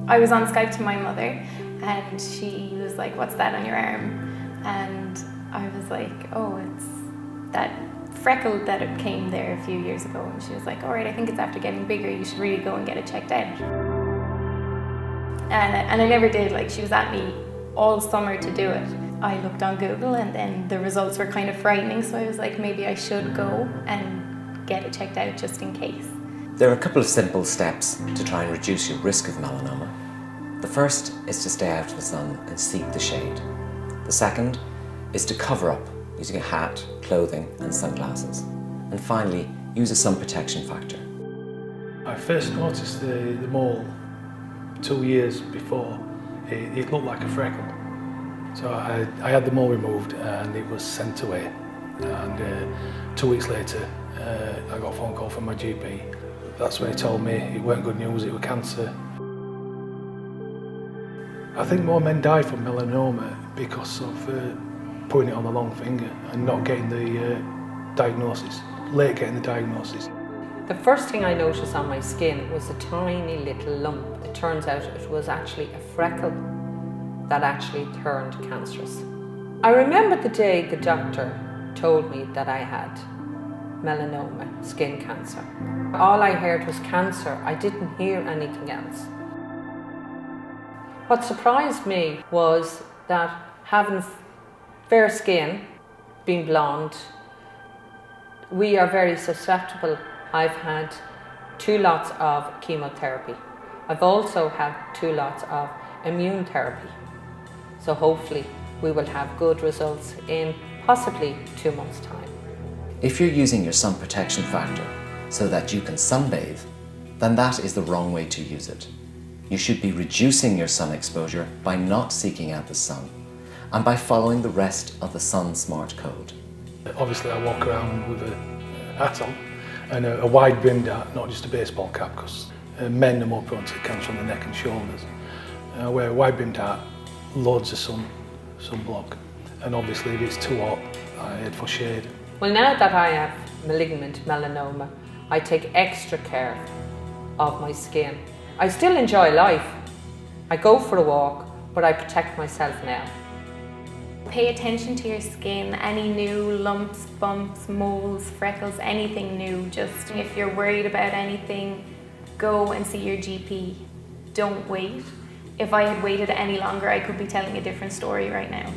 I was on Skype to my mother and she was like, "What's that on your arm?" And I was like, "Oh, it's that freckle that it came there a few years ago." And she was like, "All right, I think it's after getting bigger, you should really go and get it checked out." And I never did. Like, she was at me all summer to do it. I looked on Google and then the results were kind of frightening, so I was like, maybe I should go and get it checked out just in case. There are a couple of simple steps to try and reduce your risk of melanoma. The first is to stay out of the sun and seek the shade. The second is to cover up using a hat, clothing and sunglasses. And finally, use a sun protection factor. I first noticed the mole 2 years before. It looked like a freckle. So I had the mole removed and it was sent away. And 2 weeks later, I got a phone call from my GP. That's when he told me it weren't good news, it was cancer. I think more men die from melanoma because of putting it on the long finger and not getting the diagnosis, late getting the diagnosis. The first thing I noticed on my skin was a tiny little lump. It turns out it was actually a freckle that actually turned cancerous. I remember the day the doctor told me that I had melanoma, skin cancer. All I heard was cancer. I didn't hear anything else. What surprised me was that having fair skin, being blonde, we are very susceptible. I've had 2 lots of chemotherapy. I've also had 2 lots of immune therapy. So hopefully we will have good results in possibly 2 months' time. If you're using your sun protection factor so that you can sunbathe, then that is the wrong way to use it. You should be reducing your sun exposure by not seeking out the sun and by following the rest of the Sun Smart Code. Obviously I walk around with a hat on and a wide brimmed hat, not just a baseball cap, because men are more prone to cancer on the neck and shoulders. I wear a wide brimmed hat, loads of sunblock, and obviously if it's too hot, I head for shade. Well, now that I have malignant melanoma, I take extra care of my skin. I still enjoy life. I go for a walk, but I protect myself now. Pay attention to your skin, any new lumps, bumps, moles, freckles, anything new. Just if you're worried about anything, go and see your GP. Don't wait. If I had waited any longer, I could be telling a different story right now.